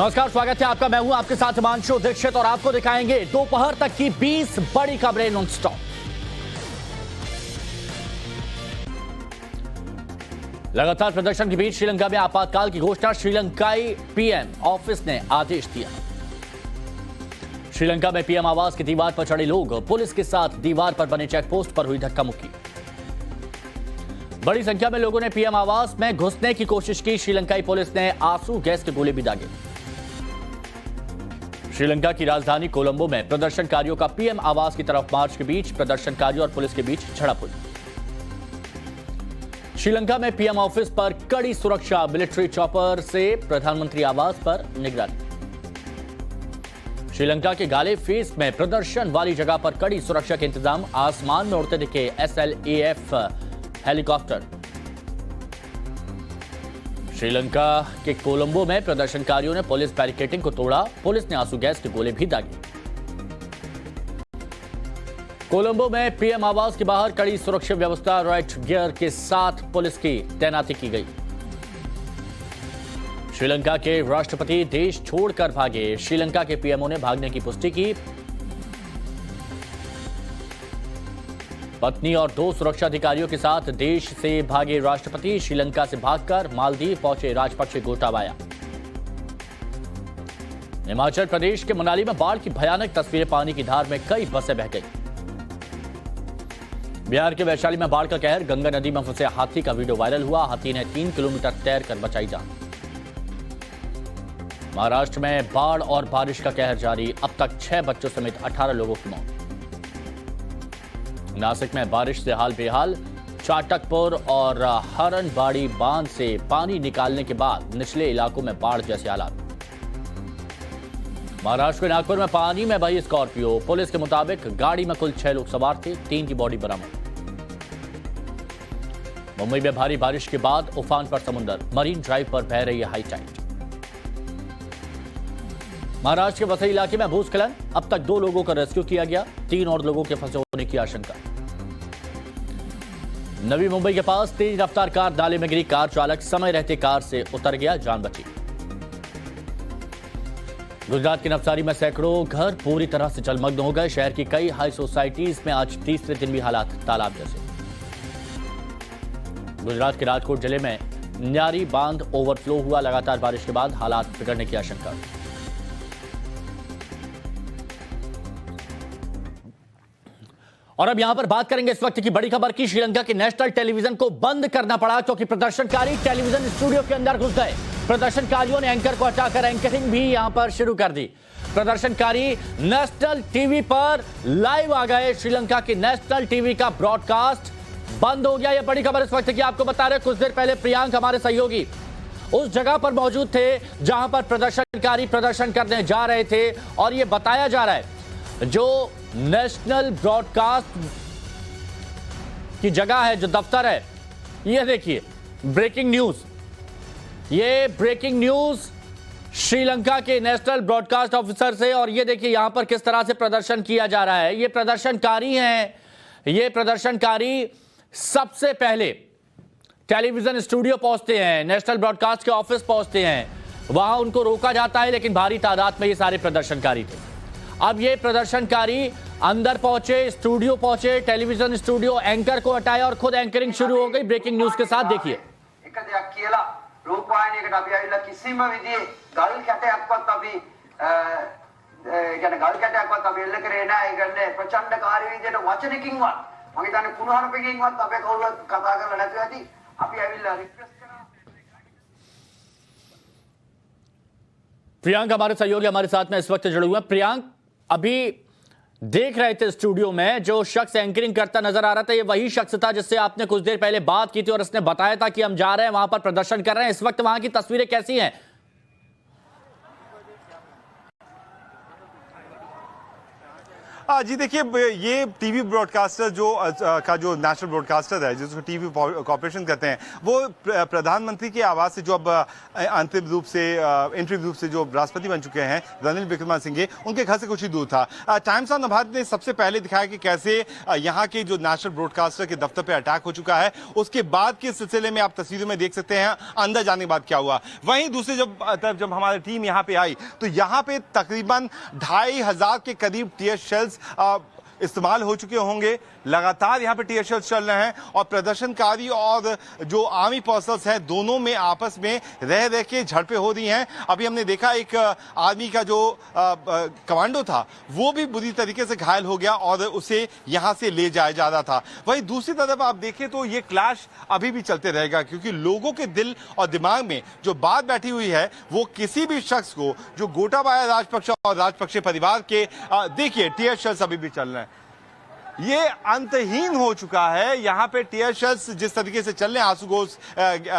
नमस्कार, स्वागत है आपका। मैं हूं आपके साथ हिमांशु दीक्षित और आपको दिखाएंगे दोपहर तक की 20 बड़ी खबरें नॉन स्टॉप। लगातार प्रदर्शन के बीच श्रीलंका में आपातकाल की घोषणा, श्रीलंकाई पीएम ऑफिस ने आदेश दिया। श्रीलंका में पीएम आवास की दीवार पर चढ़े लोग, पुलिस के साथ दीवार पर बने चेकपोस्ट पर हुई धक्का मुक्की। बड़ी संख्या में लोगों ने पीएम आवास में घुसने की कोशिश की। श्रीलंकाई पुलिस ने आंसू गैस के गोले भी दागे। श्रीलंका की राजधानी कोलंबो में प्रदर्शनकारियों का पीएम आवास की तरफ मार्च के बीच प्रदर्शनकारियों और पुलिस के बीच झड़प हुई। श्रीलंका में पीएम ऑफिस पर कड़ी सुरक्षा, मिलिट्री चॉपर से प्रधानमंत्री आवास पर निगरानी। श्रीलंका के गाले फेस में प्रदर्शन वाली जगह पर कड़ी सुरक्षा के इंतजाम, आसमान में उड़ते दिखे SLAF हेलीकॉप्टर। श्रीलंका के कोलंबो में प्रदर्शनकारियों ने पुलिस बैरिकेडिंग को तोड़ा, पुलिस ने आंसू गैस के गोले भी दागे। कोलंबो में पीएम आवास के बाहर कड़ी सुरक्षा व्यवस्था, राइट गियर के साथ पुलिस की तैनाती की गई। श्रीलंका के राष्ट्रपति देश छोड़कर भागे, श्रीलंका के पीएमओ ने भागने की पुष्टि की। पत्नी और 2 सुरक्षा अधिकारियों के साथ देश से भागे राष्ट्रपति, श्रीलंका से भागकर मालदीव पहुंचे राजपक्षे गोटाबाया। हिमाचल प्रदेश के मनाली में बाढ़ की भयानक तस्वीरें, पानी की धार में कई बसें बह गई। बिहार के वैशाली में बाढ़ का कहर, गंगा नदी में फंसे हाथी का वीडियो वायरल हुआ। हाथी ने 3 किलोमीटर तैरकर बचाई जान। महाराष्ट्र में बाढ़ और बारिश का कहर जारी, अब तक 6 बच्चों समेत 18 लोगों की मौत। नासिक में बारिश से हाल बेहाल, चाटकपुर और हरनबाड़ी बांध से पानी निकालने के बाद निचले इलाकों में बाढ़ जैसे हालात। महाराष्ट्र के नागपुर में पानी में बही स्कॉर्पियो, पुलिस के मुताबिक गाड़ी में कुल 6 लोग सवार थे, 3 की बॉडी बरामद। मुंबई में भारी बारिश के बाद उफान पर समुद्र, मरीन ड्राइव पर बह रही है हाई टाइड। महाराष्ट्र के वसई इलाके में भूस्खलन, अब तक 2 लोगों का रेस्क्यू किया गया, 3 और लोगों के फंसे होने की आशंका। नवी मुंबई के पास तेज रफ्तार कार नाले में गिरी, कार चालक समय रहते कार से उतर गया, जान बची। गुजरात के नवसारी में सैकड़ों घर पूरी तरह से जलमग्न हो गए। शहर की कई हाई सोसाइटीज में आज तीसरे दिन भी हालात तालाब जैसे। गुजरात के राजकोट जिले में न्यारी बांध ओवरफ्लो हुआ, लगातार बारिश के बाद हालात बिगड़ने की आशंका। और अब यहां पर बात करेंगे इस वक्त की बड़ी खबर की। श्रीलंका के नेशनल टेलीविजन को बंद करना पड़ा क्योंकि प्रदर्शनकारी टेलीविजन स्टूडियो के अंदर घुस गए। प्रदर्शनकारियों ने एंकर को हटाकर एंकरिंग भी यहां पर शुरू कर दी। प्रदर्शनकारी नेशनल टीवी पर लाइव आ गए। श्रीलंका के नेशनल टीवी का ब्रॉडकास्ट बंद हो गया। यह बड़ी खबर इस वक्त की आपको बता रहे। कुछ देर पहले प्रियांक, हमारे सहयोगी, उस जगह पर मौजूद थे जहां पर प्रदर्शनकारी प्रदर्शन करने जा रहे थे और यह बताया जा रहा है जो नेशनल ब्रॉडकास्ट की जगह है, जो दफ्तर है, यह देखिए ब्रेकिंग न्यूज। ये ब्रेकिंग न्यूज श्रीलंका के नेशनल ब्रॉडकास्ट ऑफिसर से, और ये देखिए यहां पर किस तरह से प्रदर्शन किया जा रहा है। ये प्रदर्शनकारी हैं, ये प्रदर्शनकारी सबसे पहले टेलीविजन स्टूडियो पहुंचते हैं, नेशनल ब्रॉडकास्ट के ऑफिस पहुंचते हैं, वहां उनको रोका जाता है, लेकिन भारी तादाद में ये सारे प्रदर्शनकारी थे। अब ये प्रदर्शनकारी अंदर पहुंचे, स्टूडियो पहुंचे, टेलीविजन स्टूडियो, एंकर को हटाया और खुद एंकरिंग शुरू हो गई। ब्रेकिंग न्यूज के साथ देखिए। प्रियांक हमारे सहयोगी हमारे साथ में इस वक्त जुड़े हुए हैं। प्रियांक, अभी देख रहे थे स्टूडियो में जो शख्स एंकरिंग करता नजर आ रहा था, ये वही शख्स था जिससे आपने कुछ देर पहले बात की थी और उसने बताया था कि हम जा रहे हैं वहां पर प्रदर्शन कर रहे हैं। इस वक्त वहां की तस्वीरें कैसी हैं? जी देखिए, ये टीवी ब्रॉडकास्टर जो नेशनल ब्रॉडकास्टर है, जिसको टीवी कॉर्पोरेशन कहते हैं, वो प्रधानमंत्री के आवास से जो अब अंतिम रूप से इंटरिम रूप से जो राष्ट्रपति बन चुके हैं रणिल विक्रमसिंघे, उनके घर से कुछ ही दूर था। टाइम्स ऑफ नवभारत ने सबसे पहले दिखाया कि कैसे यहाँ के जो नेशनल ब्रॉडकास्टर के दफ्तर पे अटैक हो चुका है। उसके बाद के सिलसिले में आप तस्वीरों में देख सकते हैं अंदर जाने के बाद क्या हुआ। वहीं दूसरी जब हमारी टीम यहाँ पे आई तो यहाँ पे तकरीबन 2500 के करीब टीयर शेल्स इस्तेमाल हो चुके होंगे। लगातार यहाँ पे टीयर शेल्स चल रहे हैं और प्रदर्शनकारी और जो आर्मी पर्सनल्स हैं, दोनों में आपस में रह के झड़पें हो रही हैं। अभी हमने देखा एक आर्मी का जो कमांडो था वो भी बुरी तरीके से घायल हो गया और उसे यहाँ से ले जाया जा रहा था। वहीं दूसरी तरफ आप देखें तो ये क्लैश अभी भी चलते रहेगा, क्योंकि लोगों के दिल और दिमाग में जो बात बैठी हुई है वो किसी भी शख्स को, जो गोटाबाया राजपक्षे और राजपक्षे परिवार के देखिए टीयर शेल्स अभी भी चल रहे हैं, ये अंतहीन हो चुका है। यहाँ पे टीयर शेल्स जिस तरीके से चल रहे हैं, आंसू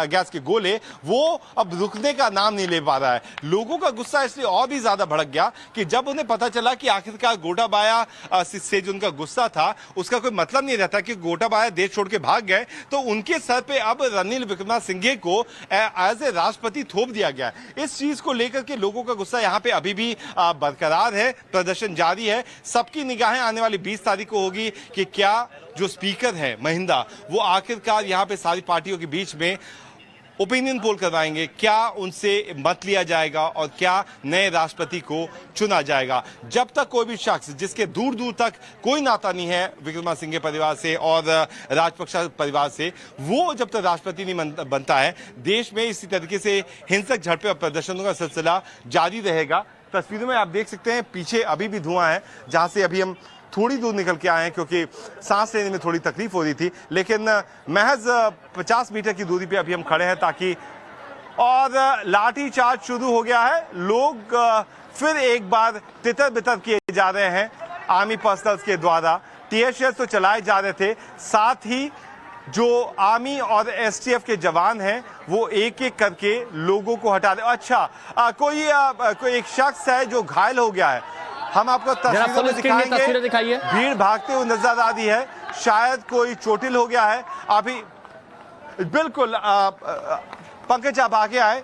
गैस के गोले, वो अब रुकने का नाम नहीं ले पा रहा है। लोगों का गुस्सा इसलिए और भी ज्यादा भड़क गया कि जब उन्हें पता चला कि आखिरकार गोटाबाया से जो उनका गुस्सा था उसका कोई मतलब नहीं रहता, कि गोटाबाया देश छोड़ के भाग गए, तो उनके सर पे अब रणिल विक्रमसिंघे को एज ए राष्ट्रपति थोप दिया गया। इस चीज को लेकर के लोगों का गुस्सा यहाँ पे अभी भी बरकरार है, प्रदर्शन जारी है। सबकी निगाहें आने वाली 20 तारीख को होगी कि क्या जो स्पीकर है महिंदा, वो आखिरकार यहां पे सारी पार्टियों के बीच में ओपिनियन पोल करवाएंगे, क्या उनसे मत लिया जाएगा और क्या नए राष्ट्रपति को चुना जाएगा। जब तक कोई भी शख्स जिसके दूर दूर तक कोई नाता नहीं है विक्रमसिंघे परिवार से और राजपक्षा परिवार से, वो जब तक राष्ट्रपति नहीं बनता है, देश में इसी तरीके से हिंसक झड़पें और प्रदर्शनों का सिलसिला जारी रहेगा। तस्वीरों में आप देख सकते हैं पीछे अभी भी धुआं है, जहां से अभी हम थोड़ी दूर निकल के आए हैं क्योंकि सांस लेने में थोड़ी तकलीफ हो रही थी, लेकिन महज 50 मीटर की दूरी पे अभी हम खड़े हैं ताकि, और लाठी चार्ज शुरू हो गया है। लोग फिर एक बार तितर बितर किए जा रहे हैं आर्मी पर्सनल्स के द्वारा। टीयर शेल्स तो चलाए जा रहे थे, साथ ही जो आर्मी और एसटीएफ के जवान हैं वो एक एक करके लोगों को हटा रहे। अच्छा, कोई एक शख्स है जो घायल हो गया है, हम आपको तस्वीरों में दिखाएंगे। भीड़ भागते हुए नजर आ रही है, शायद कोई चोटिल हो गया है। अभी बिल्कुल पंकज आप आगे आए,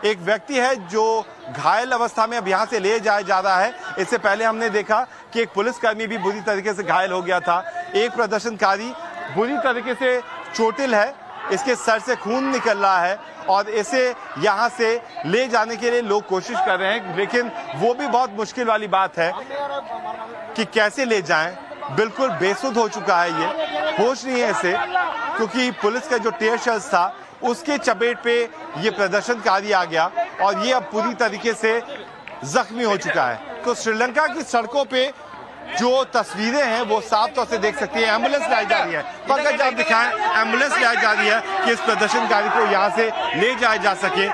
एक व्यक्ति है जो घायल अवस्था में अब यहाँ से ले जाया जा रहा है। इससे पहले हमने देखा कि एक पुलिसकर्मी भी बुरी तरीके से घायल हो गया था। एक प्रदर्शनकारी बुरी तरीके से चोटिल है, इसके सर से खून निकल रहा है और इसे यहाँ से ले जाने के लिए लोग कोशिश कर रहे हैं, लेकिन वो भी बहुत मुश्किल वाली बात है कि कैसे ले जाएं। बिल्कुल बेसुध हो चुका है, ये होश नहीं है इसे, क्योंकि पुलिस का जो टीयर शेल्स था उसके चपेट पे ये प्रदर्शनकारी आ गया और ये अब पूरी तरीके से जख्मी हो चुका है। तो श्रीलंका की सड़कों पे जो तस्वीरें हैं वो साफ तौर से देख सकती है। एम्बुलेंस लाई जा रही है, पंकज आप दिखाएं, एम्बुलेंस लाई जा रही है कि इस प्रदर्शनकारी को यहाँ से ले जाया जा सके।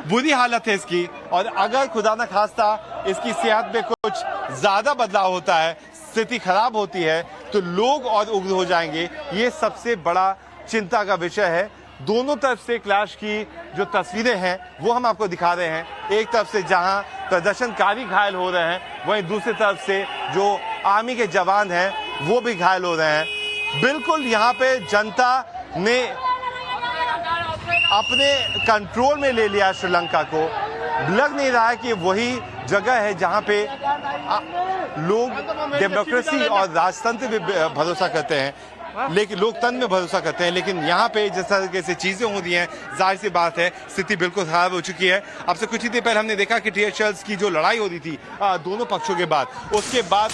बुरी हालत है इसकी, और अगर खुदा न खास्ता इसकी सेहत में कुछ ज्यादा बदलाव होता है, स्थिति खराब होती है, तो लोग और उग्र हो जाएंगे। ये सबसे बड़ा चिंता का विषय है। दोनों तरफ से क्लैश की जो तस्वीरें हैं वो हम आपको दिखा रहे हैं। एक तरफ से जहां प्रदर्शनकारी घायल हो रहे हैं, वहीं दूसरी तरफ से जो आर्मी के जवान हैं वो भी घायल हो रहे हैं। बिल्कुल यहाँ पे जनता ने अपने कंट्रोल में ले लिया श्रीलंका को। लग नहीं रहा है कि वही जगह है जहां पे लोग डेमोक्रेसी और राजतंत्र पे भरोसा करते हैं, लेकिन लोकतंत्र में भरोसा करते हैं। लेकिन यहाँ पे जिस तरीके से चीजें हो रही हैं, जाहिर सी बात है स्थिति बिल्कुल खराब हो चुकी है। अब से कुछ ही देर पहले हमने देखा कि टीयर शेल्स की जो लड़ाई हो रही थी दोनों पक्षों के बाद, उसके बाद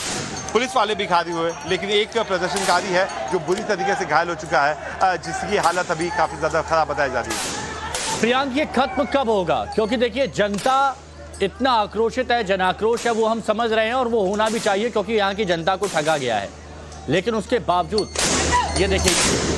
पुलिस वाले भी घायल हुए, लेकिन एक प्रदर्शनकारी है जो बुरी तरीके से घायल हो चुका है, जिसकी हालत अभी काफी ज्यादा खराब बताई जा रही है। प्रियांक, ये खत्म कब होगा? क्योंकि देखिए जनता इतना आक्रोशित है, जन आक्रोश है, वो हम समझ रहे हैं और वो होना भी चाहिए क्योंकि यहाँ की जनता को ठगा गया है। लेकिन उसके बावजूद ये देखिए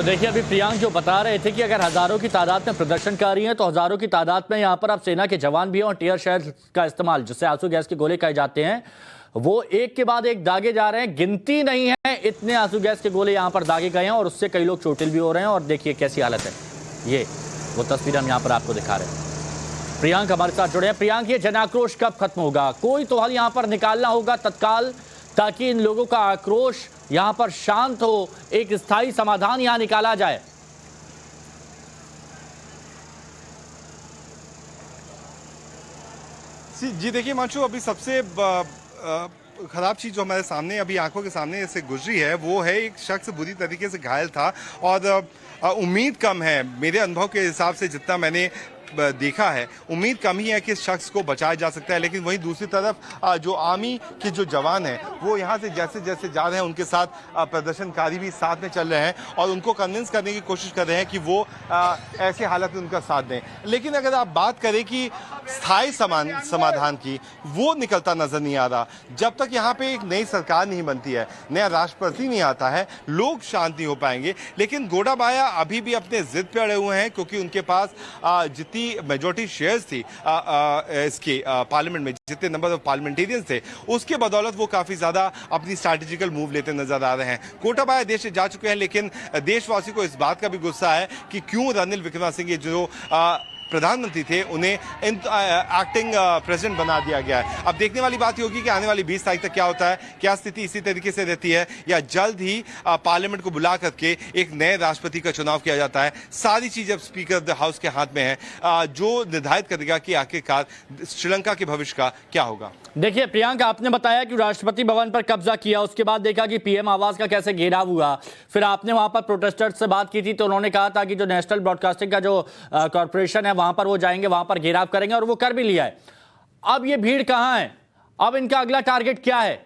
देखिए अभी प्रियांक जो बता रहे थे कि अगर हजारों की तादाद में प्रदर्शनकारी हैं तो हजारों की तादाद में यहाँ पर अब सेना के जवान भी हैं और टीयर शेल का इस्तेमाल जिससे आंसू गैस के गोले कहे जाते हैं वो एक के बाद एक दागे जा रहे हैं। गिनती नहीं है इतने आंसू गैस के गोले यहाँ पर दागे गए हैं और उससे कई लोग चोटिल भी हो रहे हैं। और देखिए कैसी हालत है, ये वो तस्वीर हम यहाँ पर आपको दिखा रहे हैं। प्रियांक हमारे साथ जुड़े हैं। प्रियांक, ये जन आक्रोश कब खत्म होगा? कोई तो हल यहाँ पर निकालना होगा तत्काल ताकि इन लोगों का आक्रोश यहां पर शांत हो, एक स्थायी समाधान यहां निकाला जाए। जी देखिए मंशु, अभी सबसे खराब चीज जो हमारे सामने अभी आंखों के सामने से गुजरी है वो है एक शख्स बुरी तरीके से घायल था और उम्मीद कम है मेरे अनुभव के हिसाब से, जितना मैंने देखा है उम्मीद कम ही है कि इस शख्स को बचाया जा सकता है। लेकिन वहीं दूसरी तरफ जो आर्मी के जो जवान हैं वो यहाँ से जैसे जैसे जा रहे हैं उनके साथ प्रदर्शनकारी भी साथ में चल रहे हैं और उनको कन्विंस करने की कोशिश कर रहे हैं कि वो ऐसे हालत में उनका साथ दें। लेकिन अगर आप बात करें कि स्थायी समाधान की, वो निकलता नजर नहीं आ रहा। जब तक यहाँ पे एक नई सरकार नहीं बनती है, नया राष्ट्रपति नहीं आता है, लोग शांत नहीं हो पाएंगे। लेकिन गोटाबाया अभी भी अपने जिद पे अड़े हुए हैं क्योंकि उनके पास जितनी मेजॉरिटी शेयर्स थी इसके पार्लियामेंट में, जितने नंबर ऑफ पार्लियामेंटेरियंस थे, उसके बदौलत वो काफी ज्यादा अपनी स्ट्रैटेजिकल मूव लेते नजर आ रहे हैं। गोटाबाया देश से जा चुके हैं लेकिन देशवासी को इस बात का भी गुस्सा है कि क्यों रणनील विक्रमसिंघे जो प्रधानमंत्री थे उन्हें एक्टिंग प्रेसिडेंट बना दिया गया है। अब देखने वाली बात होगी कि आने वाली 20 तारीख तक क्या होता है, क्या स्थिति इसी तरीके से रहती है या जल्द ही पार्लियामेंट को बुला करके एक नए राष्ट्रपति का चुनाव किया जाता है। सारी चीज अब स्पीकर ऑफ द हाउस के हाथ में है, जो निर्धारित करेगा कि आखिरकार श्रीलंका के भविष्य का क्या होगा। देखिए प्रियांक, आपने बताया कि राष्ट्रपति भवन पर कब्जा किया, उसके बाद देखा कि पीएम आवास का कैसे घेराव हुआ, फिर आपने वहां पर प्रोटेस्टर्स से बात की थी तो उन्होंने कहा था कि जो नेशनल ब्रॉडकास्टिंग का जो कॉर्पोरेशन है वहां पर वो जाएंगे, वहां पर घेराव करेंगे और वो कर भी लिया है। अब ये भीड़ कहां है? अब इनका अगला टारगेट क्या है?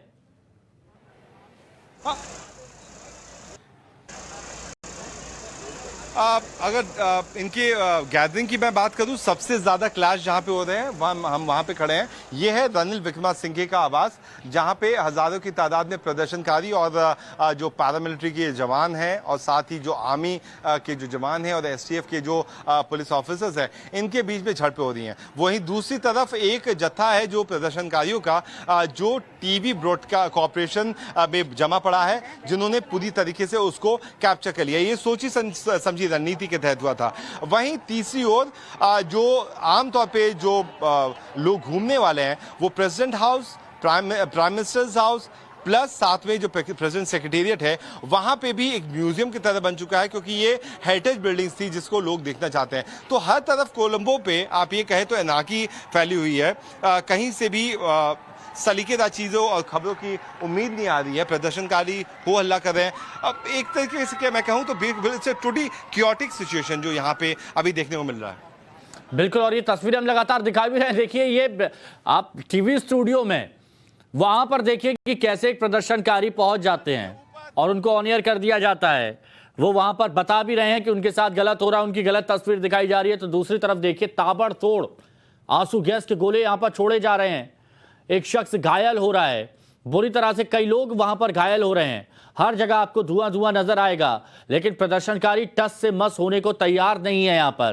अगर इनके गैदरिंग की मैं बात करूं, सबसे ज्यादा क्लैश जहां पे हो रहे हैं हम वहां पे खड़े हैं। ये है रणनील विक्रमसिंघे का आवास, जहां पे हजारों की तादाद में प्रदर्शनकारी और जो पैरामिलिट्री के जवान हैं और साथ ही जो आर्मी के जो जवान हैं और एसटीएफ के जो पुलिस ऑफिसर्स हैं, इनके बीच में झड़पें हो रही हैं। वहीं दूसरी तरफ एक जत्था है जो प्रदर्शनकारियों का जो टीवी ब्रॉडकास्ट कॉर्पोरेशन में जमा पड़ा है, जिन्होंने पूरी तरीके से उसको कैप्चर कर लिया। ये सोची समझी रणनीति के तहत हुआ था। वहीं तीसरी ओर जो आमतौर पे जो लोग घूमने वाले हैं वो president house, prime ministers house plus साथ में जो प्रेसिडेंट सेक्रेटेरिएट है वहां पे भी एक म्यूजियम की तरह बन चुका है, क्योंकि ये हेरिटेज बिल्डिंग्स थी जिसको लोग देखना चाहते हैं। तो हर तरफ कोलंबो पे आप ये कहें तो एनार्की फैली हुई है, कहीं से भी सलीकेदार चीज़ों और खबरों की उम्मीद नहीं आ रही है। प्रदर्शनकारी हो हल्ला कर रहे हैं। अब एक तरीके से मैं कहूँ तो it's a totally chaotic situation जो यहाँ पे अभी देखने को मिल रहा है। बिल्कुल, और ये तस्वीरें हम लगातार दिखा भी रहे हैं। देखिए ये आप टीवी स्टूडियो में वहां पर देखिए कि कैसे एक प्रदर्शनकारी पहुंच जाते हैं और उनको ऑन एयर कर दिया जाता है। वो वहां पर बता भी रहे हैं कि उनके साथ गलत हो रहा है, उनकी गलत तस्वीर दिखाई जा रही है। तो दूसरी तरफ देखिए ताबड़तोड़ आंसू गैस के गोले यहां पर छोड़े जा रहे हैं। एक शख्स घायल हो रहा है बुरी तरह से, कई लोग वहां पर घायल हो रहे हैं। हर जगह आपको धुआं धुआं नजर आएगा, लेकिन प्रदर्शनकारी टस से मस होने को तैयार नहीं है। यहां पर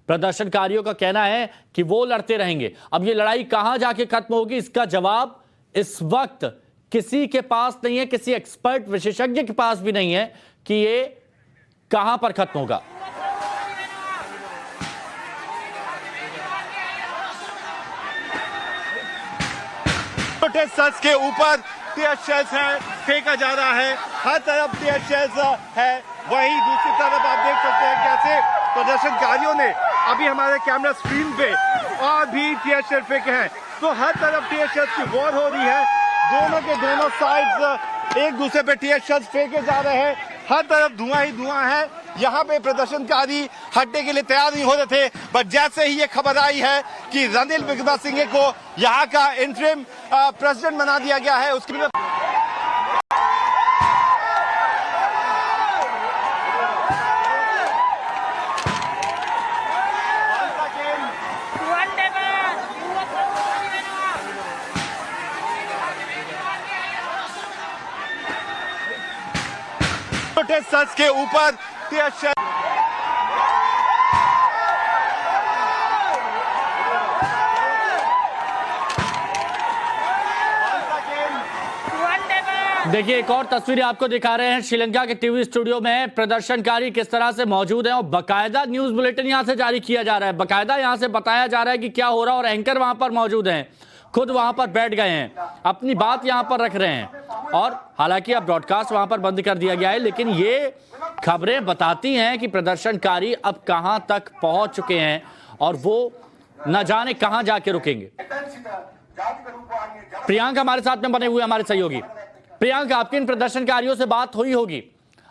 प्रदर्शनकारियों का कहना है कि वो लड़ते रहेंगे। अब ये लड़ाई कहां जाके खत्म होगी, इसका जवाब इस वक्त किसी के पास नहीं है, किसी एक्सपर्ट विशेषज्ञ के पास भी नहीं है कि ये कहां पर खत्म होगा। प्रोटेस्टर्स के ऊपर टीयर शेल्स है फेंका जा रहा है, हर तरफ टीयर शेल्स है। वहीं दूसरी तरफ आप देख सकते हैं कैसे प्रदर्शनकारियों ने अभी हमारे कैमरा स्क्रीन पे और भी टीयर शेल फेंके हैं। तो हर तरफ टीयर शेल्स की वॉर हो रही है, दोनों के दोनों साइड्स एक दूसरे पे टीयर शेल्स फेंके जा रहे हैं। हर तरफ धुआं ही धुआं है। यहाँ पे प्रदर्शनकारी हटने के लिए तैयार नहीं हो रहे थे, बट जैसे ही ये खबर आई है कि रणनील विक्रमसिंघे को यहाँ का इंटरिम प्रेसिडेंट बना दिया गया है, उसके लिए प्रोटेस्टर्स के ऊपर टीयर देखिए एक और तस्वीरें आपको दिखा रहे हैं। श्रीलंका के टीवी स्टूडियो में प्रदर्शनकारी किस तरह से मौजूद हैं और बकायदा न्यूज बुलेटिन यहां से जारी किया जा रहा है, बकायदा यहां से बताया जा रहा है कि क्या हो रहा है और एंकर वहां पर मौजूद हैं, खुद वहां पर बैठ गए हैं, अपनी बात यहां पर रख रहे हैं। और हालांकि अब ब्रॉडकास्ट वहां पर बंद कर दिया गया है, लेकिन ये खबरें बताती हैं कि प्रदर्शनकारी अब कहां तक पहुंच चुके हैं और वो न जाने कहां जाके रुकेंगे। प्रियांक हमारे साथ में बने हुए हमारे सहयोगी। प्रियांक, आपकी इन प्रदर्शनकारियों से बात हुई होगी,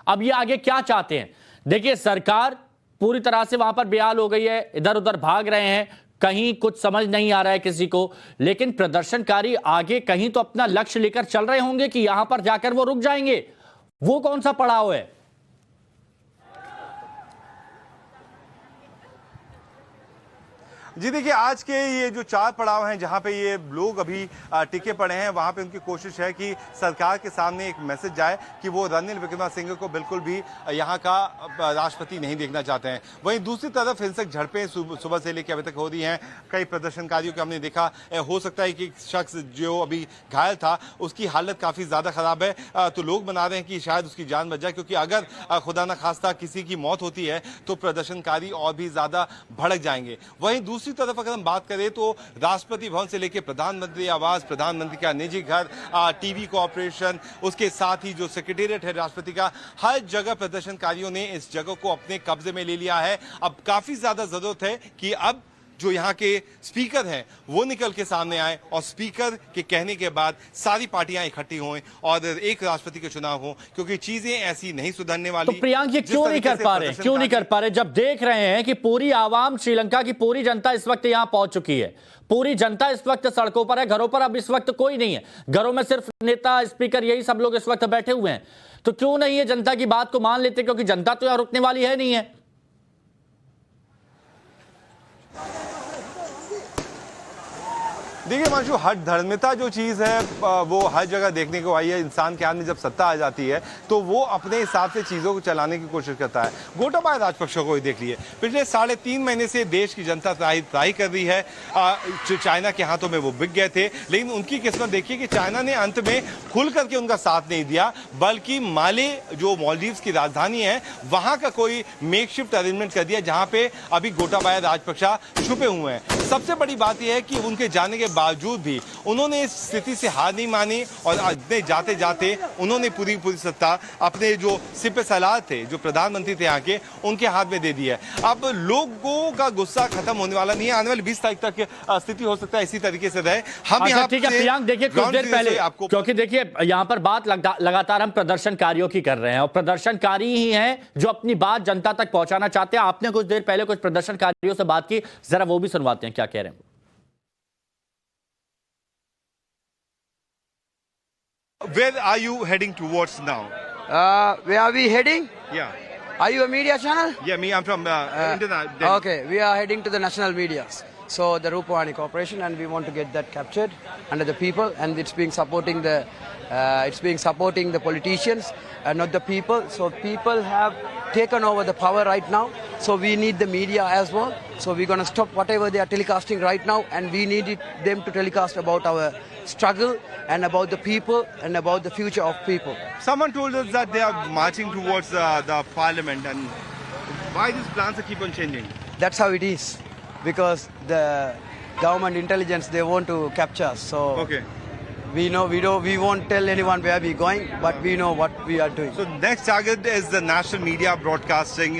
अब ये आगे क्या चाहते हैं? देखिए सरकार पूरी तरह से वहां पर बेहाल हो गई है, इधर उधर भाग रहे हैं, कहीं कुछ समझ नहीं आ रहा है किसी को, लेकिन प्रदर्शनकारी आगे कहीं तो अपना लक्ष्य लेकर चल रहे होंगे कि यहां पर जाकर वो रुक जाएंगे। वो कौन सा पड़ाव है? जी देखिए, आज के ये जो 4 पड़ाव हैं जहां पे ये लोग अभी टिके पड़े हैं, वहां पे उनकी कोशिश है कि सरकार के सामने एक मैसेज जाए कि वो रणनील विक्रमसिंघे को बिल्कुल भी यहां का राष्ट्रपति नहीं देखना चाहते हैं। वहीं दूसरी तरफ हिंसक झड़पें सुबह से लेकर अभी तक हो रही हैं। कई प्रदर्शनकारियों को हमने देखा, हो सकता है कि शख्स जो अभी घायल था उसकी हालत काफी ज्यादा खराब है, तो लोग बना रहे हैं कि शायद उसकी जान बच जाए, क्योंकि अगर खुदा न खास्ता किसी की मौत होती है तो प्रदर्शनकारी और भी ज्यादा भड़क जाएंगे। वहीं दूसरी तरफ अगर हम बात करें तो राष्ट्रपति भवन से लेकर प्रधानमंत्री आवास, प्रधानमंत्री का निजी घर, टीवी कॉर्पोरेशन, उसके साथ ही जो सेक्रेटेरिएट है राष्ट्रपति का, हर जगह प्रदर्शनकारियों ने इस जगह को अपने कब्जे में ले लिया है। अब काफी ज्यादा जरूरत है कि अब जो यहाँ के स्पीकर हैं वो निकल के सामने आए और स्पीकर के कहने के बाद सारी पार्टियां इकट्ठी हों और एक राष्ट्रपति के चुनाव हो, क्योंकि चीजें ऐसी नहीं सुधरने वाली। तो प्रियांक ये क्यों नहीं कर पा रहे? जब देख रहे हैं कि पूरी आवाम, श्रीलंका की पूरी जनता इस वक्त यहां पहुंच चुकी है, पूरी जनता इस वक्त सड़कों पर है, घरों पर अब इस वक्त कोई नहीं है, घरों में सिर्फ नेता, स्पीकर, यही सब लोग इस वक्त बैठे हुए हैं, तो क्यों नहीं ये जनता की बात को मान लेते? क्योंकि जनता तो यहां रुकने वाली है नहीं है। देखिए माशू, हर धर्मिता जो चीज़ है वो हर जगह देखने को आई है। इंसान के हाथ में जब सत्ता आ जाती है तो वो अपने हिसाब से चीज़ों को चलाने की कोशिश करता है। गोटाबाया राजपक्षे को ही देख लिए, पिछले 3.5 महीने से देश की जनता त्राही कर रही है। चाइना के हाथों में वो बिक गए थे, लेकिन उनकी किस्मत देखिए कि चाइना ने अंत में खुल करके उनका साथ नहीं दिया, बल्कि माले जो मालदीव्स की राजधानी है वहां का कोई मेकशिफ्ट अरेंजमेंट कर दिया, जहां पे अभी गोटाबाया राजपक्षा छुपे हुए हैं। सबसे बड़ी बात यह है कि उनके जाने के बावजूद भी उन्होंने इस स्थिति से हार नहीं मानी और अपने जाते जाते उन्होंने पूरी सत्ता अपने जो सिपह सलार थे, जो प्रधानमंत्री थे यहाँ के, उनके हाथ में दे दी है। अब लोगों का गुस्सा खत्म होने वाला नहीं है, आने वाली 20 तारीख तक स्थिति हो सकता है इसी तरीके से रहे। हम यहाँ ठीक है प्रियांक, देखिए कुछ देर पहले आपको, क्योंकि देखिए यहाँ पर बात लगातार हम प्रदर्शनकारियों की कर रहे हैं और प्रदर्शनकारी ही हैं जो अपनी बात जनता तक पहुंचाना चाहते हैं। आपने कुछ देर पहले कुछ प्रदर्शनकारियों से बात की, जरा वो भी सुनवाते हैं क्या कह रहे हैं। Where are you heading towards now? Where are we heading? Yeah. Are you a media channel? Yeah, me. I'm from internet. Okay, we are heading to the national media. So the Rupawani Corporation, and we want to get that captured under the people, and it's being supporting the politicians and not the people. So people have taken over the power right now. So we need the media as well. So we're going to stop whatever they are telecasting right now, and we need them to telecast about our struggle and about the people and about the future of people. Someone told us that they are marching towards the parliament, and why these plans keep on changing? That's how it is, because the government intelligence, they want to capture us. So okay, we won't tell anyone where we're going, but we know what we are doing. So next target is the National Media Broadcasting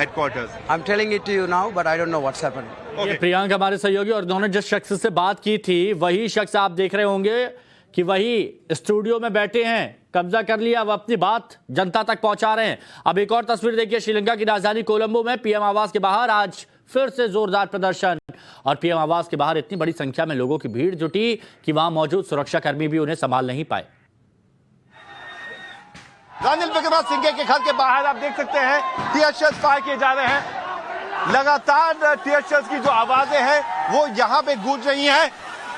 headquarters. I'm telling it to you now, but I don't know what's happening. ये प्रियांक हमारे सहयोगी, और उन्होंने जिस शख्स से बात की थी वही शख्स आप देख रहे होंगे कि वही स्टूडियो में बैठे हैं, कब्जा कर लिया, अब अपनी बात जनता तक पहुंचा रहे हैं। अब एक और तस्वीर देखिए, श्रीलंका की राजधानी कोलंबो में पीएम आवास के बाहर आज फिर से जोरदार प्रदर्शन, और पीएम आवास के बाहर इतनी बड़ी संख्या में लोगों की भीड़ जुटी कि वहां मौजूद सुरक्षाकर्मी भी उन्हें संभाल नहीं पाए। रणनील विक्रमसिंघे के घर के बाहर आप देख सकते हैं टीयर शेल्स फायर किए जा रहे हैं। लगातार टीयर शेल्स की जो आवाजें हैं वो यहाँ पे गूंज रही हैं।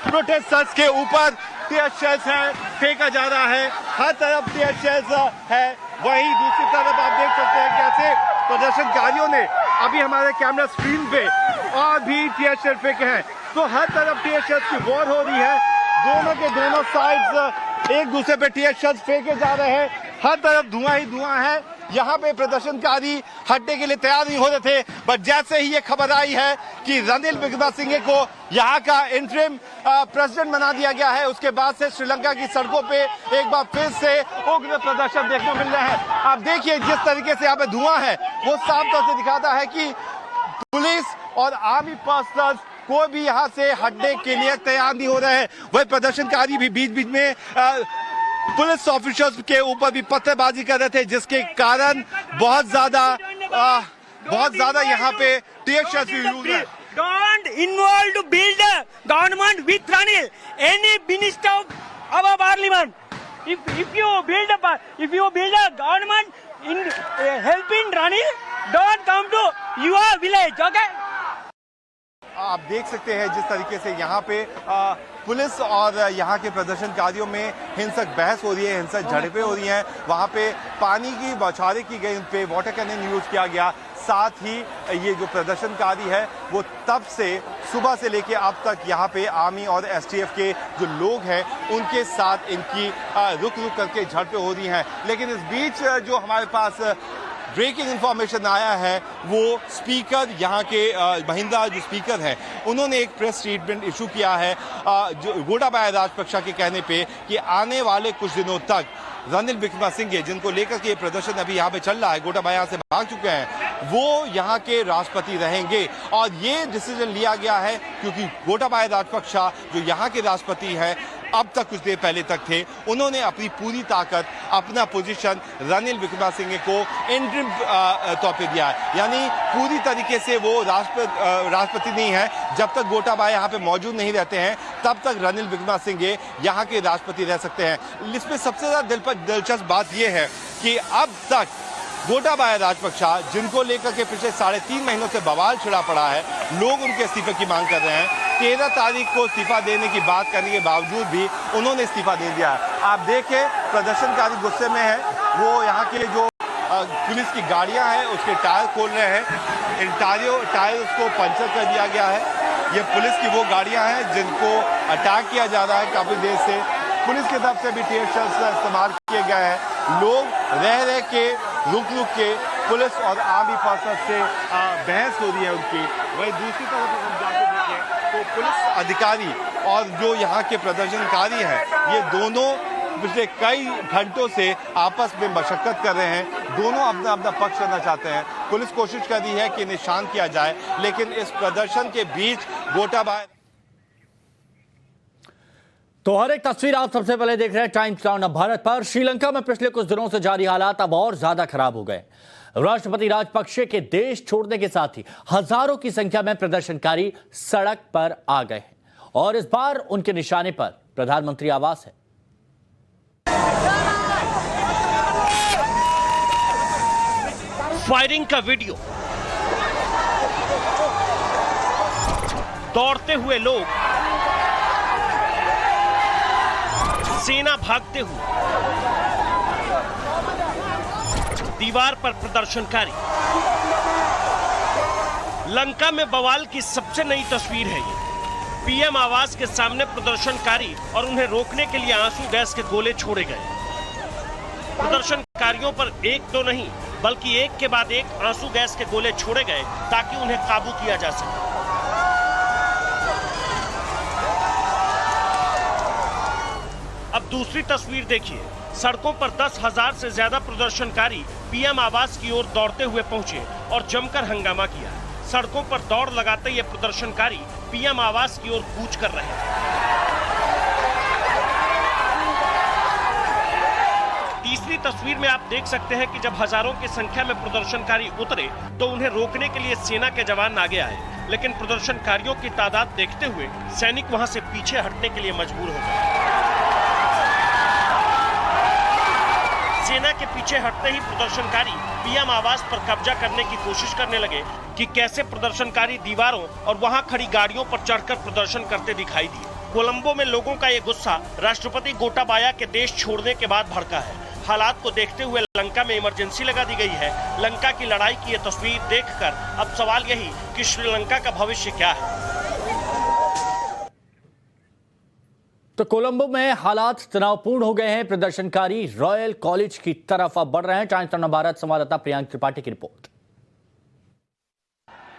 प्रोटेस्टर्स के ऊपर टीयर शेल्स है फेंका जा रहा है, हर तरफ टीयर शेल्स है। वहीं दूसरी तरफ आप देख सकते हैं कैसे प्रदर्शनकारियों ने अभी हमारे कैमरा स्क्रीन पे और भी टीयर शेल फेंके हैं। तो हर तरफ टीयर शेल की वॉर हो रही है, दोनों के दोनों साइड्स एक दूसरे पे टीयर शेल फेंके जा रहे हैं, हर तरफ धुआं ही धुआं है। यहाँ पे प्रदर्शनकारी हटने के लिए तैयार नहीं हो रहे थे, बट जैसे ही ये खबर आई है कि रणिल विक्रमसिंघे को यहाँ का इंटरिम प्रेसिडेंट बना दिया गया है, उसके बाद से श्रीलंका की सड़कों पे एक बार फिर से उग्र प्रदर्शन देखने को मिल रहे हैं। आप देखिए जिस तरीके से यहाँ पे धुआं है वो साफ तौर से दिखाता है कि पुलिस और आर्मी पर्सनल कोई भी यहाँ से हटने के लिए तैयार नहीं हो रहे हैं। वही प्रदर्शनकारी भी बीच बीच में पुलिस ऑफिसर्स के ऊपर भी पत्थरबाजी कर रहे थे, जिसके कारण बहुत ज्यादा यहाँ पे टीयर शेल भी यूज है। Don't involve to build a government with Ranil. Any minister of our parliament. If you build a government in helping Ranil, don't come to your village. Okay? आप देख सकते हैं जिस तरीके से यहाँ पे पुलिस और यहाँ के प्रदर्शनकारियों में हिंसक बहस हो रही है, हिंसक झड़पें हो रही हैं। वहाँ पे पानी की बौछारें की गई, उन पे वाटर कैनन यूज किया गया। साथ ही ये जो प्रदर्शनकारी है वो तब से सुबह से लेके अब तक यहाँ पे आर्मी और एसटीएफ के जो लोग हैं उनके साथ इनकी रुक रुक करके झड़पें हो रही हैं। लेकिन इस बीच जो हमारे पास ब्रेकिंग इंफॉर्मेशन आया है वो स्पीकर यहाँ के महिंद्रा जो स्पीकर हैं उन्होंने एक प्रेस स्टेटमेंट इशू किया है जो गोटाबाया राजपक्षा के कहने पे कि आने वाले कुछ दिनों तक रणिल विक्रमसिंघे जिनको लेकर के प्रदर्शन अभी यहाँ पे चल रहा है, गोटाबाया से भाग चुके हैं, वो यहाँ के राष्ट्रपति रहेंगे। और ये डिसीजन लिया गया है क्योंकि गोटाबाया राजपक्षा जो यहाँ के राष्ट्रपति हैं अब तक कुछ देर पहले तक थे, उन्होंने अपनी पूरी ताकत अपना पोजीशन रणिल विक्रमसिंघे को इंटरिम तौर पे दिया है, यानी पूरी तरीके से वो राष्ट्रपति नहीं है। जब तक गोटाबाया यहाँ पे मौजूद नहीं रहते हैं तब तक रणिल विक्रमसिंघे यहाँ के राष्ट्रपति रह सकते हैं। इसमें सबसे ज्यादा दिलचस्प बात यह है कि अब तक गोटाबाया राजपक्षा जिनको लेकर के पिछले 3.5 महीनों से बवाल छिड़ा पड़ा है, लोग उनके इस्तीफे की मांग कर रहे हैं। 13 तारीख को इस्तीफा देने की बात करने के बावजूद भी उन्होंने इस्तीफा दे दिया है। आप देखें प्रदर्शनकारी गुस्से में है, वो यहाँ के जो पुलिस की गाड़ियां हैं उसके टायर खोल रहे हैं, इन टायर उसको पंचर कर दिया गया है। ये पुलिस की वो गाड़ियां हैं जिनको अटैक किया जा रहा है काफी देर से। पुलिस की तरफ से भी टीयर शेल्स का इस्तेमाल किए गए हैं। लोग रह के रुक के पुलिस और आर्मी पर्सनल से बहस हो रही है उनकी। वही दूसरी तरफ हम जाके देखें तो पुलिस अधिकारी और जो यहाँ के प्रदर्शनकारी हैं ये दोनों पिछले कई घंटों से आपस में मशक्कत कर रहे हैं। दोनों अपना अपना पक्ष करना चाहते हैं। पुलिस कोशिश कर रही है कि इन्हें शांत किया जाए, लेकिन इस प्रदर्शन के बीच गोटाबाया। तो हर एक तस्वीर आप सबसे पहले देख रहे हैं टाइम्स नाउ भारत पर। श्रीलंका में पिछले कुछ दिनों से जारी हालात अब और ज्यादा खराब हो गए। राष्ट्रपति राजपक्षे के देश छोड़ने के साथ ही हजारों की संख्या में प्रदर्शनकारी सड़क पर आ गए हैं और इस बार उनके निशाने पर प्रधानमंत्री आवास है। फायरिंग का वीडियो, दौड़ते हुए लोग, सेना भागते हुए, दीवार पर प्रदर्शनकारी। लंका में बवाल की सबसे नई तस्वीर है ये। पीएम आवास के सामने प्रदर्शनकारी और उन्हें रोकने के लिए आंसू गैस के गोले छोड़े गए। प्रदर्शनकारियों पर एक तो नहीं बल्कि एक के बाद एक आंसू गैस के गोले छोड़े गए ताकि उन्हें काबू किया जा सके। अब दूसरी तस्वीर देखिए। सड़कों पर 10,000 से ज्यादा प्रदर्शनकारी पीएम आवास की ओर दौड़ते हुए पहुंचे और जमकर हंगामा किया। सड़कों पर दौड़ लगाते ये प्रदर्शनकारी पीएम आवास की ओर कूच कर रहे हैं। तीसरी तस्वीर में आप देख सकते हैं कि जब हजारों की संख्या में प्रदर्शनकारी उतरे तो उन्हें रोकने के लिए सेना के जवान आगे आए, लेकिन प्रदर्शनकारियों की तादाद देखते हुए सैनिक वहां से पीछे हटने के लिए मजबूर हो गए। सेना के पीछे हटते ही प्रदर्शनकारी पीएम आवास पर कब्जा करने की कोशिश करने लगे कि कैसे प्रदर्शनकारी दीवारों और वहां खड़ी गाड़ियों पर चढ़कर प्रदर्शन करते दिखाई दिए। कोलंबो में लोगों का ये गुस्सा राष्ट्रपति गोटाबाया के देश छोड़ने के बाद भड़का है। हालात को देखते हुए लंका में इमरजेंसी लगा दी गई है। लंका की लड़ाई की ये तस्वीर देखकर अब सवाल यही कि श्रीलंका का भविष्य क्या है। तो कोलंबो में हालात तनावपूर्ण हो गए हैं। प्रदर्शनकारी रॉयल कॉलेज की तरफ अब बढ़ रहे हैं। टाइम्स ऑफ भारत संवाददाता प्रियांक त्रिपाठी की रिपोर्ट।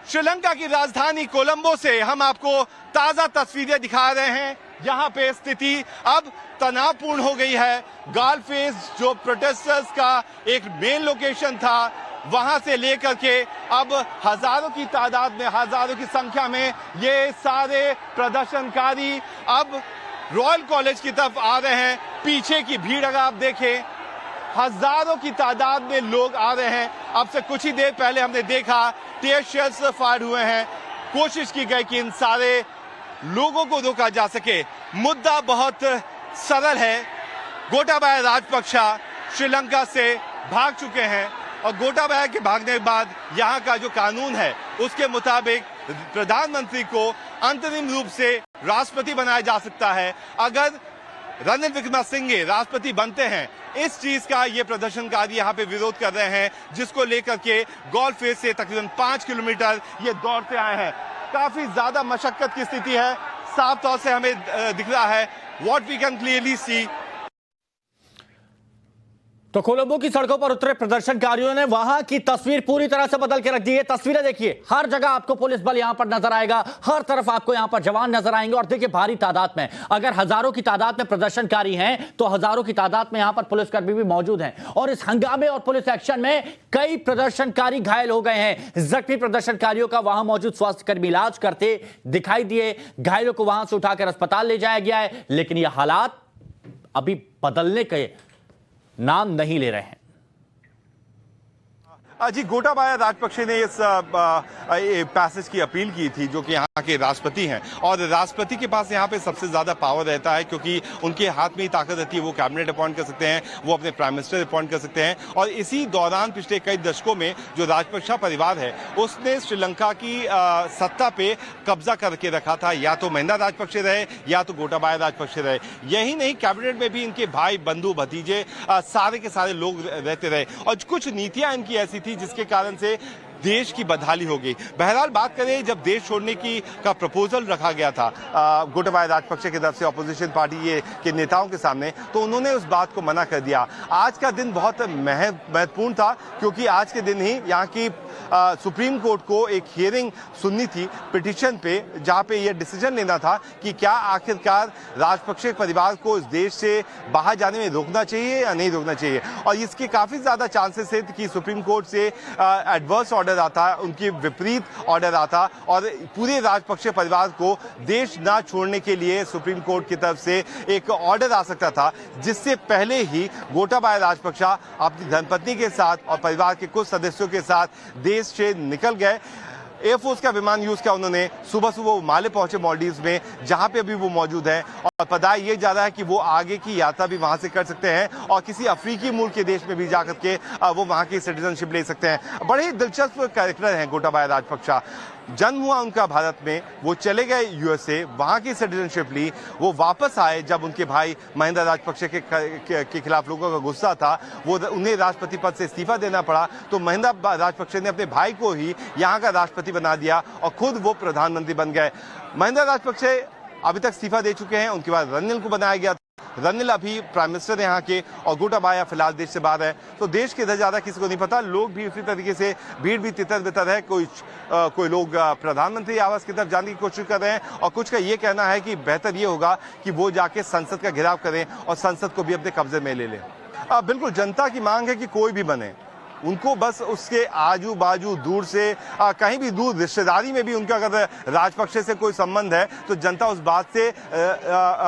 श्रीलंका की राजधानी कोलंबो से हम आपको ताजा तस्वीरें दिखा रहे हैं। यहाँ पे स्थिति अब तनावपूर्ण हो गई है। गालफेस जो प्रोटेस्टर्स का एक मेन लोकेशन था, वहां से लेकर के अब हजारों की तादाद में, हजारों की संख्या में ये सारे प्रदर्शनकारी अब रॉयल कॉलेज की तरफ आ रहे हैं। पीछे की भीड़ अगर आप देखें, हजारों की तादाद में लोग आ रहे हैं। अब से कुछ ही देर पहले हमने देखा टीयर शेल्स फायर हुए हैं। कोशिश की गई कि इन सारे लोगों को रोका जा सके। मुद्दा बहुत सरल है। गोटाबाया राजपक्षा श्रीलंका से भाग चुके हैं और गोटाबाया के भागने के बाद यहाँ का जो कानून है उसके मुताबिक प्रधानमंत्री को अंतरिम रूप से राष्ट्रपति बनाया जा सकता है। अगर रणिल विक्रमसिंघे राष्ट्रपति बनते हैं, इस चीज का ये प्रदर्शनकारी यहाँ पे विरोध कर रहे हैं, जिसको लेकर के गोल्फ फेस से तकरीबन 5 किलोमीटर ये दौड़ते आए हैं। काफी ज्यादा मशक्कत की स्थिति है। साफ तौर से हमें दिख रहा है, what we can clearly see. तो कोलंबो की सड़कों पर उतरे प्रदर्शनकारियों ने वहां की तस्वीर पूरी तरह से बदल के रख दी है। तस्वीरें देखिए, हर जगह आपको पुलिस बल यहां पर नजर आएगा, हर तरफ आपको यहां पर जवान नजर आएंगे। और देखिए भारी तादाद में, अगर हजारों की तादाद में प्रदर्शनकारी हैं तो हजारों की तादाद में यहां पर पुलिसकर्मी भी मौजूद हैं। और इस हंगामे और पुलिस एक्शन में कई प्रदर्शनकारी घायल हो गए हैं। जख्मी प्रदर्शनकारियों का वहां मौजूद स्वास्थ्यकर्मी इलाज करते दिखाई दिए। घायलों को वहां से उठाकर अस्पताल ले जाया गया है, लेकिन यह हालात अभी बदलने के नाम नहीं ले रहे हैं। जी, गोटाबाया राजपक्षे ने इस पैसेज की अपील की थी, जो कि यहाँ के राष्ट्रपति हैं। और राष्ट्रपति के पास यहाँ पे सबसे ज्यादा पावर रहता है, क्योंकि उनके हाथ में ही ताकत रहती है। वो कैबिनेट अपॉइंट कर सकते हैं, वो अपने प्राइम मिनिस्टर अपॉइंट कर सकते हैं। और इसी दौरान पिछले कई दशकों में जो राजपक्षा परिवार है उसने श्रीलंका की सत्ता पे कब्जा करके रखा था। या तो महिंदा राजपक्षे रहे या तो गोटाबाया राजपक्षे रहे। यही नहीं, कैबिनेट में भी इनके भाई, बंधु, भतीजे सारे के सारे लोग रहते रहे। और कुछ नीतियां इनकी ऐसी थी जिसके कारण से देश की बदहाली हो गई। बहरहाल बात करें, जब देश छोड़ने की का प्रपोजल रखा गया था गोटाबाया राजपक्षे की तरफ से ऑपोजिशन पार्टी के नेताओं के सामने, तो उन्होंने उस बात को मना कर दिया। आज का दिन बहुत महत्वपूर्ण था, क्योंकि आज के दिन ही यहाँ की सुप्रीम कोर्ट को एक हियरिंग सुननी थी पिटीशन पे, जहां पे यह डिसीजन लेना था कि क्या आखिरकार राजपक्षे परिवार को इस देश से बाहर जाने में रोकना चाहिए या नहीं रोकना चाहिए। और इसके काफी ज्यादा चांसेस थे कि सुप्रीम कोर्ट से एडवर्स ऑर्डर आता, उनकी विपरीत ऑर्डर आता और पूरे राजपक्षे परिवार को देश ना छोड़ने के लिए सुप्रीम कोर्ट की तरफ से एक ऑर्डर आ सकता था, जिससे पहले ही गोटाबाया राजपक्षा अपनी धर्मपत्नी के साथ और परिवार के कुछ सदस्यों के साथ देश से निकल गए। एयरफोर्स का विमान यूज किया उन्होंने। सुबह सुबह वो माले पहुंचे मालदीव्स में, जहां पे अभी वो मौजूद है। और पता ये जा रहा है कि वो आगे की यात्रा भी वहां से कर सकते हैं और किसी अफ्रीकी मुल्क के देश में भी जाकर के वो वहां की सिटीजनशिप ले सकते हैं। बड़े ही दिलचस्प कैरेक्टर हैं गोटाबाया राजपक्षा। जन्म हुआ उनका भारत में, वो चले गए यूएसए, वहां की सिटीजनशिप ली, वो वापस आए जब उनके भाई महिंदा राजपक्षे के खिलाफ लोगों का गुस्सा था, वो उन्हें राष्ट्रपति पद से इस्तीफा देना पड़ा। तो महिंदा राजपक्षे ने अपने भाई को ही यहाँ का राष्ट्रपति बना दिया और खुद वो प्रधानमंत्री बन गए। महिंदा राजपक्षे अभी तक इस्तीफा दे चुके हैं। उनके बाद रणिल को बनाया गया। रणिल अभी प्राइम मिनिस्टर है यहाँ के और गोटाबाया फिलहाल देश से बाहर है। तो देश के इधर ज्यादा किसी को नहीं पता। लोग भी उसी तरीके से, भीड़ भी तितर बितर है। कोई लोग प्रधानमंत्री आवास की तरफ जाने की कोशिश कर रहे हैं और कुछ का ये कहना है कि बेहतर ये होगा कि वो जाके संसद का घेराव करें और संसद को भी अपने कब्जे में ले लें। बिल्कुल जनता की मांग है कि कोई भी बने, उनको बस उसके आजू बाजू दूर से कहीं भी दूर रिश्तेदारी में भी उनका अगर राजपक्षे से कोई संबंध है तो जनता उस बात से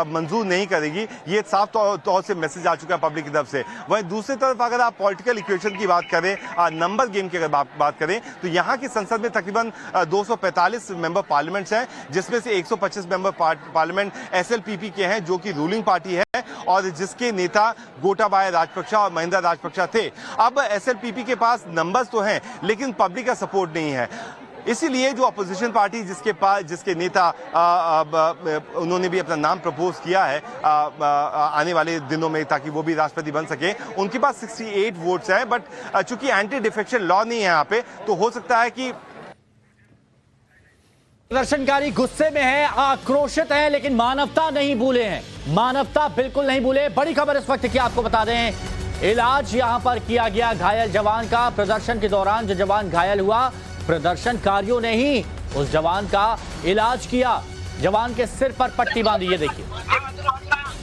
मंजूर नहीं करेगी। ये साफ तौर से मैसेज आ चुका है पब्लिक की तरफ से। वहीं दूसरी तरफ अगर आप पॉलिटिकल इक्वेशन की बात करें, नंबर गेम की अगर बात करें, तो यहाँ की संसद में तकरीबन 245 मेंबर पार्लियामेंट्स हैं, जिसमें से 125 मेंबर पार्लियामेंट SLPP के हैं, जो कि रूलिंग पार्टी है और जिसके नेता गोटाबाया राजपक्षा और महिंदा राजपक्षा थे। अब SLPP के पास नंबर्स तो हैं, लेकिन पब्लिक का सपोर्ट नहीं है। इसीलिए जो अपोजिशन पार्टी जिसके नेता उन्होंने भी अपना नाम प्रपोज किया है आने वाले दिनों में ताकि वो भी राष्ट्रपति बन सके, उनके पास 68 वोट्स हैं, बट चूंकि एंटी डिफेक्शन लॉ नहीं है यहाँ पे, तो हो सकता है कि प्रदर्शनकारी गुस्से में है, आक्रोशित है, लेकिन मानवता नहीं भूले हैं। मानवता बिल्कुल नहीं भूले। बड़ी खबर इस वक्त की आपको बता दें, इलाज यहां पर किया गया घायल जवान का। प्रदर्शन के दौरान जो जवान घायल हुआ, प्रदर्शनकारियों ने ही उस जवान का इलाज किया। जवान के सिर पर पट्टी बांधी। ये देखिए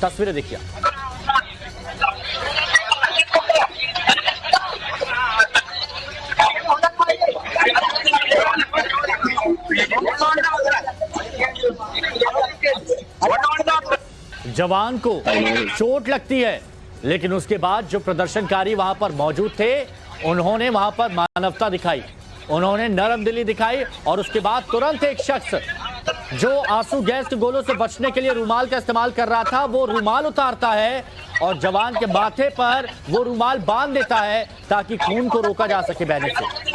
तस्वीरें, देखिए। जवान को चोट लगती है, लेकिन उसके बाद जो प्रदर्शनकारी वहां पर मौजूद थे, उन्होंने वहां पर मानवता दिखाई, उन्होंने नरम दिली दिखाई। और उसके बाद तुरंत एक शख्स जो आंसू गैस के गोलों से बचने के लिए रूमाल का इस्तेमाल कर रहा था, वो रूमाल उतारता है और जवान के माथे पर वो रूमाल बांध देता है ताकि खून को रोका जा सके बहने से।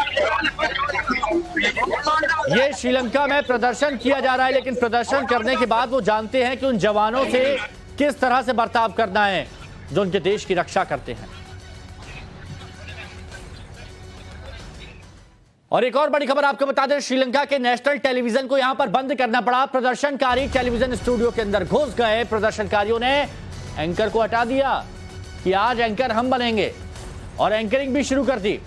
ये श्रीलंका में प्रदर्शन किया जा रहा है, लेकिन प्रदर्शन करने के बाद वो जानते हैं कि उन जवानों से किस तरह से बर्ताव करना है जो उनके देश की रक्षा करते हैं। और एक और बड़ी खबर आपको बता दें, श्रीलंका के नेशनल टेलीविजन को यहां पर बंद करना पड़ा। प्रदर्शनकारी टेलीविजन स्टूडियो के अंदर घुस गए। प्रदर्शनकारियों ने एंकर को हटा दिया कि आज एंकर हम बनेंगे, और एंकरिंग भी शुरू कर दी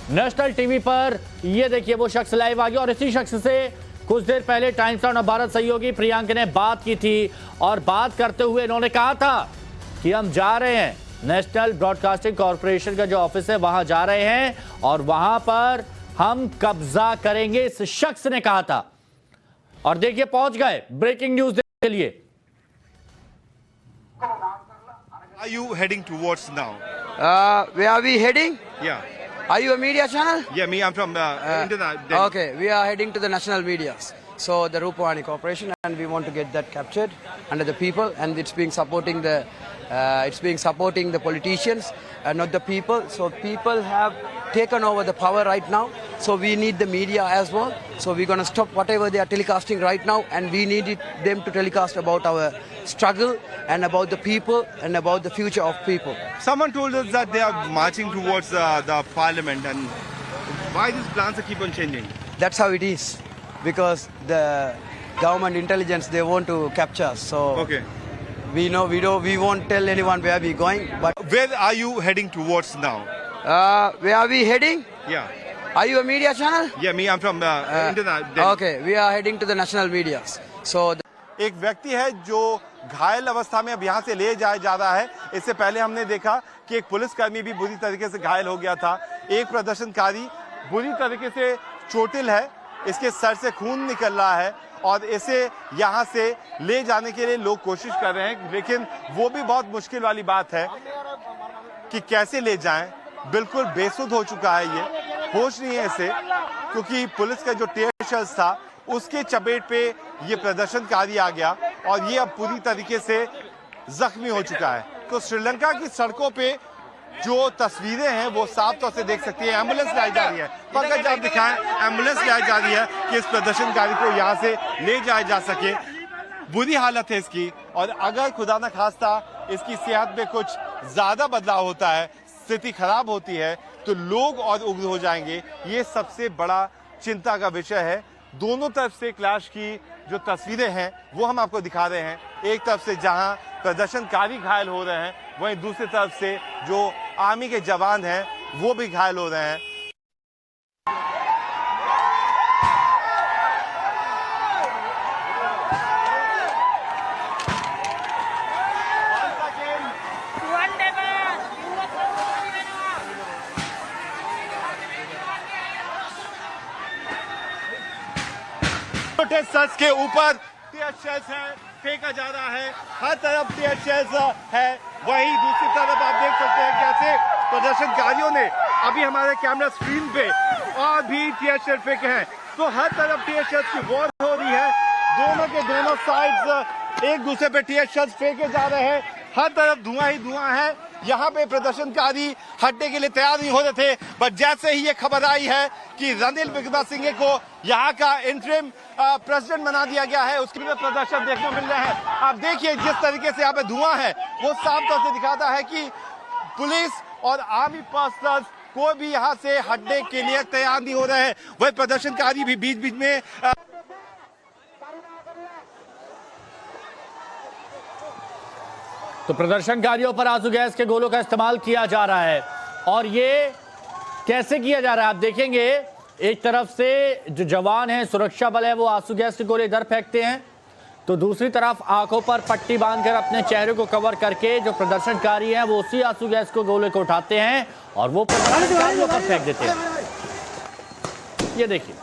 नेशनल टीवी पर। ये देखिए वो शख्स लाइव आ गया, और इसी शख्स से कुछ देर पहले टाइम्स ऑफ भारत सहयोगी प्रियांक ने बात की थी, और बात करते हुए इन्होंने कहा था कि हम जा रहे हैं नेशनल ब्रॉडकास्टिंग कॉर्पोरेशन का जो ऑफिस है वहां जा रहे हैं, और वहां पर हम कब्जा करेंगे, इस शख्स ने कहा था। और देखिए पहुंच गए ब्रेकिंग न्यूज के लिए। Are you heading towards now? Where are we heading? Yeah. Are you a media channel? Yeah, me, I'm from internet. Okay, we are heading to the national medias. So the Rupawani Corporation, and we want to get that captured under the people, and it's being supporting the politicians, not the people. So people have taken over the power right now. So we need the media as well. So we're going to stop whatever they are telecasting right now, and we need them to telecast about our struggle and about the people and about the future of people. Someone told us that they are marching towards the parliament, and why these plans keep on changing? That's how it is, because the government intelligence, they want to capture us. So Okay. we won't tell anyone where we're going. But Where are you heading towards now? where are we heading? Yeah. Are you a media channel? Yeah, me, I'm from internet. Okay, we are heading to the national medias. So एक व्यक्ति है जो घायल अवस्था में अब यहाँ से ले जाया जा रहा है। इससे पहले हमने देखा कि एक पुलिसकर्मी भी बुरी तरीके से घायल हो गया था। एक प्रदर्शनकारी बुरी तरीके से चोटिल है, इसके सर से खून निकल रहा है, और इसे यहाँ से ले जाने के लिए लोग कोशिश कर रहे हैं, लेकिन वो भी बहुत मुश्किल वाली बात है कि कैसे ले जाएं। बिल्कुल बेसुध हो चुका है, ये होश नहीं है इसे, क्योंकि पुलिस का जो टीयर शेल्स था उसके चपेट पे ये प्रदर्शनकारी आ गया, और ये अब पूरी तरीके से जख्मी हो चुका है। तो श्रीलंका की सड़कों पे जो तस्वीरें हैं वो साफ तौर से देख सकती है। एम्बुलेंस लाई जा रही है, पंकज आप दिखाएं, एम्बुलेंस लाई जा रही है कि इस प्रदर्शनकारी को यहाँ से ले जाया जा सके। बुरी हालत है इसकी, और अगर खुदा न खास्ता इसकी सेहत में कुछ ज्यादा बदलाव होता है, स्थिति खराब होती है, तो लोग और उग्र हो जाएंगे। ये सबसे बड़ा चिंता का विषय है। दोनों तरफ से क्लैश की जो तस्वीरें हैं वो हम आपको दिखा रहे हैं। एक तरफ से जहां प्रदर्शनकारी घायल हो रहे हैं, वहीं दूसरी तरफ से जो आर्मी के जवान हैं वो भी घायल हो रहे हैं। प्रोटेस्टर्स के ऊपर टीयर शेल्स है फेंका जा रहा है, हर तरफ टीयर शेल्स है। वहीं दूसरी तरफ आप देख सकते हैं कैसे प्रदर्शनकारियों ने अभी हमारे कैमरा स्क्रीन पे और भी टीयर शेल फेंके हैं। तो हर तरफ टीयर शेल्स की वॉर हो रही है, दोनों के दोनों साइड्स एक दूसरे पे टीयर शेल्स फेंके जा रहे हैं। हर तरफ धुआं ही धुआं है। यहाँ पे प्रदर्शनकारी हटने के लिए तैयार नहीं हो रहे थे, बट जैसे ही ये खबर आई है कि रणनील विक्रमसिंघे को यहाँ का इंटरिम प्रेसिडेंट बना दिया गया है। उसके लिए प्रदर्शन देखने को मिल रहे हैं। आप देखिए जिस तरीके से यहाँ पे धुआं है वो साफ तौर से दिखाता है कि पुलिस और आर्मी पर्सनल कोई भी यहाँ से हटने के लिए तैयार नहीं हो रहे हैं। वही प्रदर्शनकारी भी बीच बीच में तो प्रदर्शनकारियों पर आंसू गैस के गोलों का इस्तेमाल किया जा रहा है। और ये कैसे किया जा रहा है आप देखेंगे, एक तरफ से जो जवान है, सुरक्षा बल है, वो आंसू गैस के गोले इधर फेंकते हैं, तो दूसरी तरफ आंखों पर पट्टी बांधकर अपने चेहरे को कवर करके जो प्रदर्शनकारी हैं वो उसी आंसू गैस को गोले को उठाते हैं और वो प्रदर्शनकारियों पर फेंक देते हैं। ये देखिए,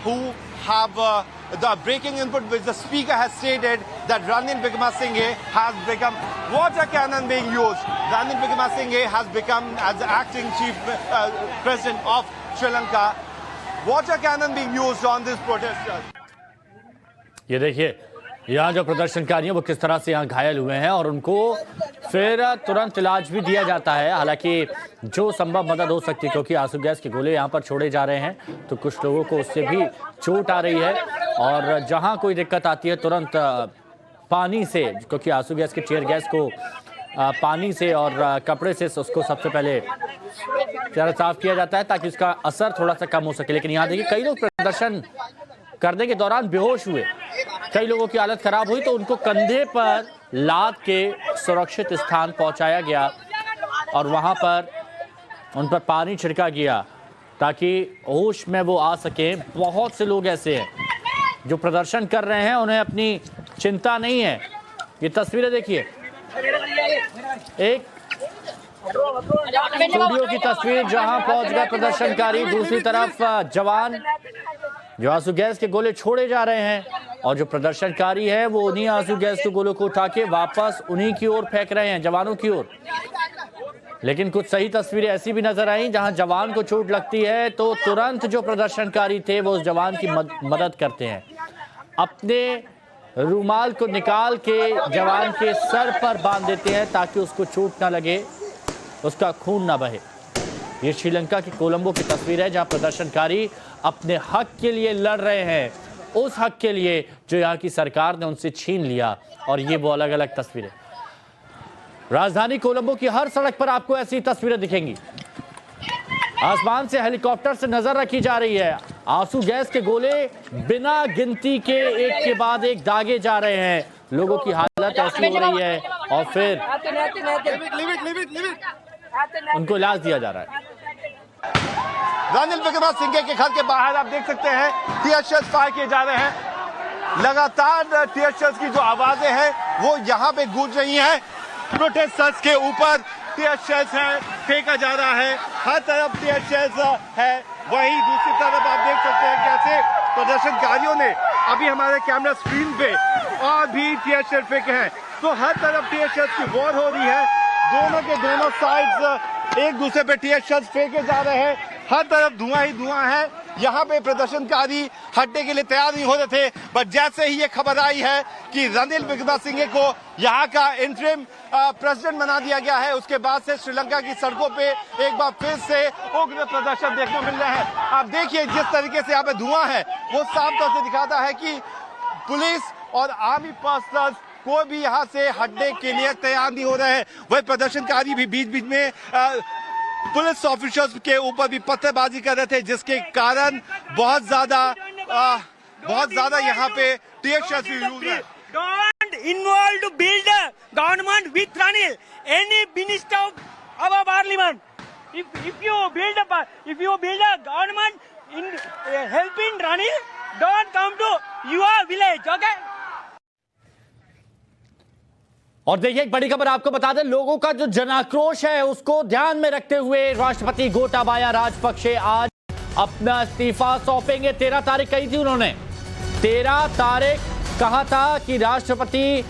who have the breaking input which the speaker has stated that Ranil Wickremesinghe has become water cannon being used. Ranil Wickremesinghe has become as the acting chief president of Sri Lanka. Water cannon being used on these protesters. ये देखिए यहाँ जो प्रदर्शनकारी हैं वो किस तरह से यहाँ घायल हुए हैं और उनको फिर तुरंत इलाज भी दिया जाता है। हालांकि जो संभव मदद हो सकती है, क्योंकि आंसू गैस के गोले यहाँ पर छोड़े जा रहे हैं तो कुछ लोगों को उससे भी चोट आ रही है। और जहाँ कोई दिक्कत आती है तुरंत पानी से, क्योंकि आंसू गैस के टीयर गैस को पानी से और कपड़े से उसको सबसे पहले चेहरा साफ किया जाता है ताकि उसका असर थोड़ा सा कम हो सके। लेकिन यहाँ देखिए कई लोग प्रदर्शन करने के दौरान बेहोश हुए, कई लोगों की हालत खराब हुई तो उनको कंधे पर लाद के सुरक्षित स्थान पहुंचाया गया और वहां पर उन पर पानी छिड़का गया ताकि होश में वो आ सके। बहुत से लोग ऐसे हैं जो प्रदर्शन कर रहे हैं, उन्हें अपनी चिंता नहीं है। ये तस्वीरें देखिए, एक स्टूडियो की तस्वीर जहां पहुंच गए प्रदर्शनकारी, दूसरी तरफ जवान जो आंसू गैस के गोले छोड़े जा रहे हैं और जो प्रदर्शनकारी है वो उन्हीं आंसू गैस के गोलों को उठा के वापस उन्हीं की ओर फेंक रहे हैं, जवानों की ओर। लेकिन कुछ सही तस्वीरें ऐसी भी नजर आई जहां जवान को चोट लगती है तो तुरंत जो प्रदर्शनकारी थे वो उस जवान की मदद करते हैं, अपने रुमाल को निकाल के जवान के सर पर बांध देते हैं ताकि उसको चोट ना लगे, उसका खून ना बहे। ये श्रीलंका की कोलंबो की तस्वीर है जहां प्रदर्शनकारी अपने हक के लिए लड़ रहे हैं, उस हक के लिए जो यहाँ की सरकार ने उनसे छीन लिया। और ये वो अलग अलग तस्वीरें, राजधानी कोलंबो की हर सड़क पर आपको ऐसी तस्वीरें दिखेंगी। आसमान से हेलीकॉप्टर से नजर रखी जा रही है, आंसू गैस के गोले बिना गिनती के एक के बाद एक दागे जा रहे हैं, लोगों की हालत ऐसी हो रही है और फिर उनको इलाज दिया जा रहा है। रणनील विक्रमसिंघे के घर के बाहर आप देख सकते हैं टीयर शेल्स फायर किए जा रहे हैं। लगातार टीयर शेल्स की जो आवाजें हैं वो यहाँ पे गूंज रही हैं। प्रोटेस्टर्स के ऊपर टीयर शेल्स है फेंका जा रहा है, हर तरफ टीयर शेल्स है। वहीं दूसरी तरफ आप देख सकते हैं कैसे प्रदर्शनकारियों ने अभी हमारे कैमरा स्क्रीन पे और भी टीयर शेल्स फेंके हैं। तो हर तरफ टीयर शेल्स की वॉर हो रही है, दोनों के दोनों साइड्स एक दूसरे पे टीयर शेल्स फेंके जा रहे हैं, हर तरफ धुआं ही धुआं है। यहाँ पे प्रदर्शनकारी हटने के लिए तैयार नहीं हो रहे थे, बट जैसे ही ये खबर आई है कि रणनील विक्रमसिंघे को यहाँ का इंटरिम प्रेसिडेंट बना दिया गया है, उसके बाद से श्रीलंका की सड़कों पे एक बार फिर से उग्र प्रदर्शन देखने को मिल रहे हैं। आप देखिए जिस तरीके से यहाँ पे धुआं है वो साफ तौर से दिखाता है कि पुलिस और आर्मी पर्सनल कोई भी यहाँ से हटने के लिए तैयार नहीं हो रहे हैं। वही प्रदर्शनकारी भी बीच बीच में पुलिस ऑफिसर्स के ऊपर भी पत्थरबाजी कर रहे थे, जिसके कारण बहुत ज्यादा यहाँ पे टीयर शेल्स यूज है। Don't involve to build a government with Ranil. Any minister of our parliament, if you build a government in helping Ranil, don't come to your village, okay? और देखिए एक बड़ी खबर आपको बता दें, लोगों का जो जनाक्रोश है उसको ध्यान में रखते हुए राष्ट्रपति गोटाबाया राजपक्षे आज अपना इस्तीफा सौंपेंगे। 13 तारीख कही थी उन्होंने, 13 तारीख कहा था कि राष्ट्रपति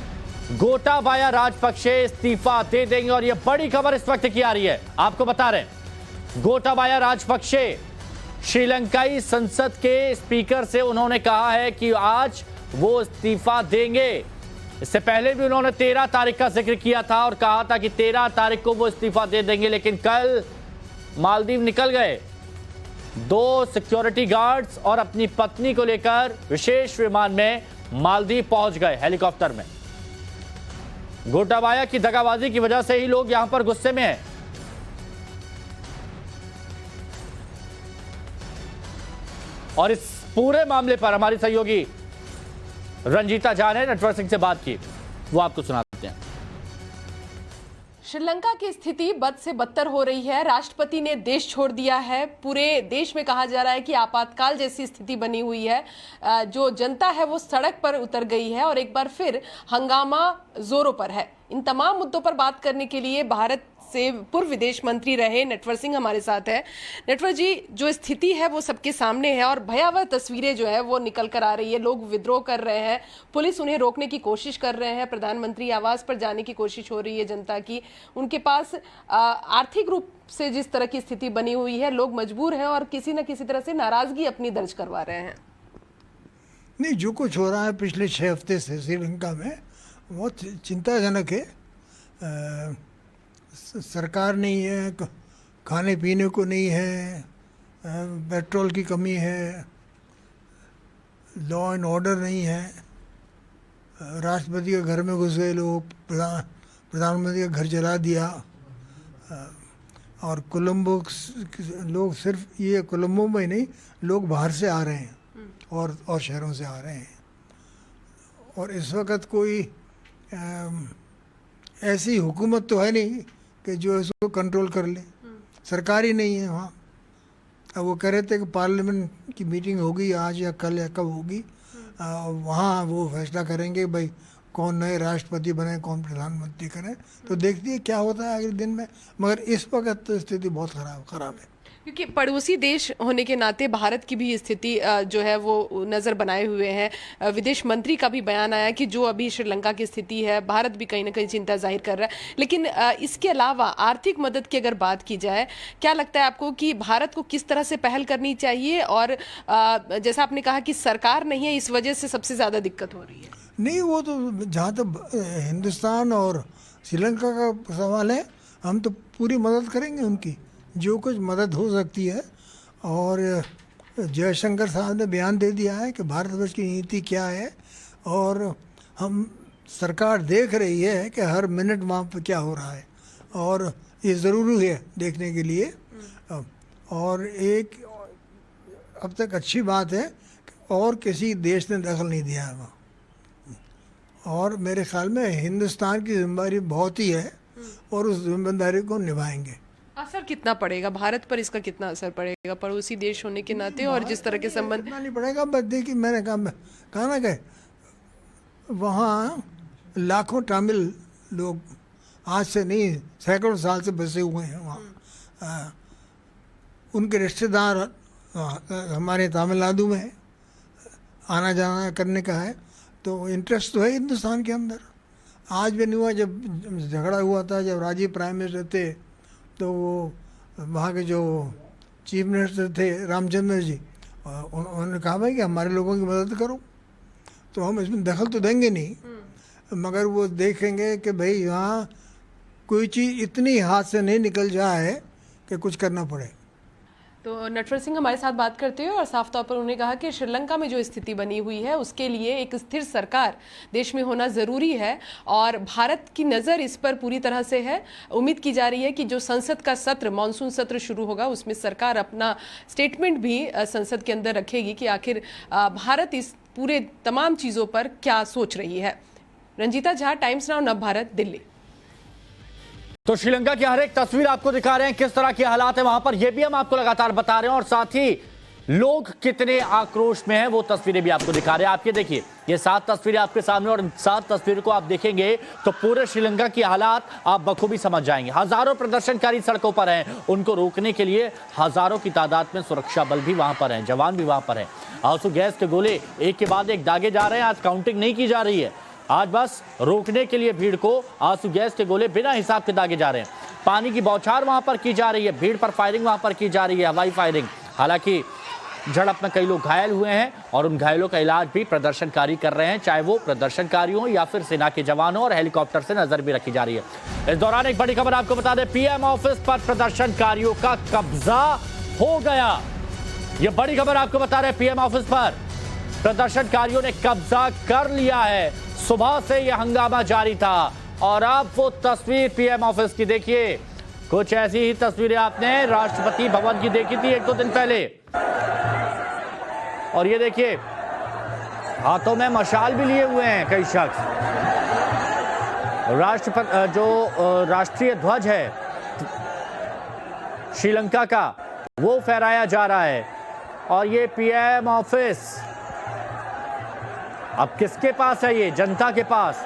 गोटाबाया राजपक्षे इस्तीफा दे देंगे। और यह बड़ी खबर इस वक्त की आ रही है, आपको बता रहे हैं गोटाबाया राजपक्षे श्रीलंकाई संसद के स्पीकर से उन्होंने कहा है कि आज वो इस्तीफा देंगे। इससे पहले भी उन्होंने 13 तारीख का जिक्र किया था और कहा था कि 13 तारीख को वो इस्तीफा दे देंगे, लेकिन कल मालदीव निकल गए। 2 सिक्योरिटी गार्ड्स और अपनी पत्नी को लेकर विशेष विमान में मालदीव पहुंच गए हेलीकॉप्टर में। गोटाबाया की दगाबाजी की वजह से ही लोग यहां पर गुस्से में हैं। और इस पूरे मामले पर हमारी सहयोगी रंजीता झा ने नटवर सिंह से बात की, वो आपको सुनाते हैं। श्रीलंका की स्थिति बद से बदतर हो रही है। राष्ट्रपति ने देश छोड़ दिया है। पूरे देश में कहा जा रहा है कि आपातकाल जैसी स्थिति बनी हुई है। जो जनता है वो सड़क पर उतर गई है और एक बार फिर हंगामा जोरों पर है। इन तमाम मुद्दों पर बात करने के लिए भारत से पूर्व विदेश मंत्री रहे नटवर सिंह हमारे साथ है। नटवर जी, जो स्थिति है वो सबके सामने है और भयावह तस्वीरें जो है वो निकल कर आ रही है। लोग विद्रोह कर रहे हैं, पुलिस उन्हें रोकने की कोशिश कर रहे हैं, प्रधानमंत्री आवास पर जाने की कोशिश हो रही है जनता की। उनके पास आर्थिक रूप से जिस तरह की स्थिति बनी हुई है, लोग मजबूर हैं और किसी न किसी तरह से नाराजगी अपनी दर्ज करवा रहे हैं। नहीं, जो कुछ हो रहा है पिछले 6 हफ्ते से श्रीलंका में बहुत चिंताजनक है। सरकार नहीं है, खाने पीने को नहीं है, पेट्रोल की कमी है, लॉ एंड ऑर्डर नहीं है, राष्ट्रपति के घर में घुस गए लोग, प्रधानमंत्री का घर जला दिया। और कोलंबो लोग, सिर्फ ये कोलंबो में नहीं, लोग बाहर से आ रहे हैं और शहरों से आ रहे हैं। और इस वक्त कोई ऐसी हुकूमत तो है नहीं कि जो इसको कंट्रोल कर ले। सरकार ही नहीं है वहाँ। अब वो कह रहे थे कि पार्लियामेंट की मीटिंग होगी आज या कल या कब होगी, वहाँ वो फैसला करेंगे भाई कौन नए राष्ट्रपति बने, कौन प्रधानमंत्री करें। तो देखते हैं क्या होता है अगले दिन में। मगर इस वक्त तो स्थिति बहुत खराब है, क्योंकि पड़ोसी देश होने के नाते भारत की भी स्थिति जो है वो नज़र बनाए हुए है। विदेश मंत्री का भी बयान आया कि जो अभी श्रीलंका की स्थिति है, भारत भी कहीं ना कहीं चिंता जाहिर कर रहा है। लेकिन इसके अलावा आर्थिक मदद की अगर बात की जाए, क्या लगता है आपको कि भारत को किस तरह से पहल करनी चाहिए? और जैसा आपने कहा कि सरकार नहीं है, इस वजह से सबसे ज़्यादा दिक्कत हो रही है। नहीं, वो तो जहाँ तक हिंदुस्तान और श्रीलंका का सवाल है, हम तो पूरी मदद करेंगे उनकी, जो कुछ मदद हो सकती है। और जयशंकर साहब ने बयान दे दिया है कि भारतवर्ष की नीति क्या है, और हम सरकार देख रही है कि हर मिनट वहाँ पर क्या हो रहा है, और ये ज़रूरी है देखने के लिए। और एक अब तक अच्छी बात है कि और किसी देश ने दखल नहीं दिया है वहाँ। और मेरे ख्याल में हिंदुस्तान की जिम्मेदारी बहुत ही है और उस जिम्मेदारी को निभाएंगे। असर कितना पड़ेगा भारत पर, इसका कितना असर पड़ेगा पड़ोसी देश होने के नाते और जिस तरह के संबंध? नहीं पड़ेगा, बस देखिए मैंने कहा ना कि वहाँ लाखों तमिल लोग आज से नहीं सैकड़ों साल से बसे हुए हैं वहाँ। उनके रिश्तेदार हमारे तमिलनाडु में आना जाना करने का है, तो इंटरेस्ट तो है हिंदुस्तान के अंदर। आज भी नहीं हुआ, जब झगड़ा हुआ था, जब राजीव प्राइम मिनिस्टर थे, तो वो वहाँ के जो चीफ मिनिस्टर थे रामचंद्र जी, उन्होंने कहा भाई कि हमारे लोगों की मदद करो। तो हम इसमें दखल तो देंगे नहीं, मगर वो देखेंगे कि भाई यहाँ कोई चीज़ इतनी हाथ से नहीं निकल जाए कि कुछ करना पड़े। तो नटवर सिंह हमारे साथ बात करते हुए और साफ तौर पर उन्होंने कहा कि श्रीलंका में जो स्थिति बनी हुई है उसके लिए एक स्थिर सरकार देश में होना ज़रूरी है और भारत की नज़र इस पर पूरी तरह से है। उम्मीद की जा रही है कि जो संसद का सत्र, मानसून सत्र शुरू होगा, उसमें सरकार अपना स्टेटमेंट भी संसद के अंदर रखेगी कि आखिर भारत इस पूरे तमाम चीज़ों पर क्या सोच रही है। रंजीता झा, टाइम्स नाउ नव भारत, दिल्ली। तो श्रीलंका की हर एक तस्वीर आपको दिखा रहे हैं, किस तरह के हालात है वहां पर, यह भी हम आपको लगातार बता रहे हैं, और साथ ही लोग कितने आक्रोश में हैं वो तस्वीरें भी आपको दिखा रहे हैं। आप ये देखिए, ये 7 तस्वीरें आपके सामने, और इन 7 तस्वीरों को आप देखेंगे तो पूरे श्रीलंका की हालात आप बखूबी समझ जाएंगे। हजारों प्रदर्शनकारी सड़कों पर हैं, उनको रोकने के लिए हजारों की तादाद में सुरक्षा बल भी वहां पर हैं, जवान भी वहां पर हैं। आंसू गैस के गोले एक के बाद एक दागे जा रहे हैं। आज काउंटिंग नहीं की जा रही है, आज बस रोकने के लिए भीड़ को आंसू गैस के गोले बिना हिसाब के दागे जा रहे हैं। पानी की बौछार वहां पर की जा रही है, भीड़ पर फायरिंग वहां पर की जा रही है, हवाई फायरिंग। हालांकि झड़प में कई लोग घायल हुए हैं और उन घायलों का इलाज भी प्रदर्शनकारी कर रहे हैं, चाहे वो प्रदर्शनकारी हो या फिर सेना के जवानों, और हेलीकॉप्टर से नजर भी रखी जा रही है। इस दौरान एक बड़ी खबर आपको बता दें, पीएम ऑफिस पर प्रदर्शनकारियों का कब्जा हो गया। यह बड़ी खबर आपको बता रहे हैं, पीएम ऑफिस पर प्रदर्शनकारियों ने कब्जा कर लिया है। सुबह से यह हंगामा जारी था और अब वो तस्वीर पीएम ऑफिस की देखिए। कुछ ऐसी ही तस्वीरें आपने राष्ट्रपति भवन की देखी थी 1-2 दिन पहले, और ये देखिए हाथों में मशाल भी लिए हुए हैं कई शख्स। जो राष्ट्रीय ध्वज है श्रीलंका का वो फहराया जा रहा है, और ये पीएम ऑफिस अब किसके पास है? ये जनता के पास,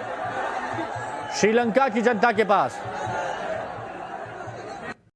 श्रीलंका की जनता के पास।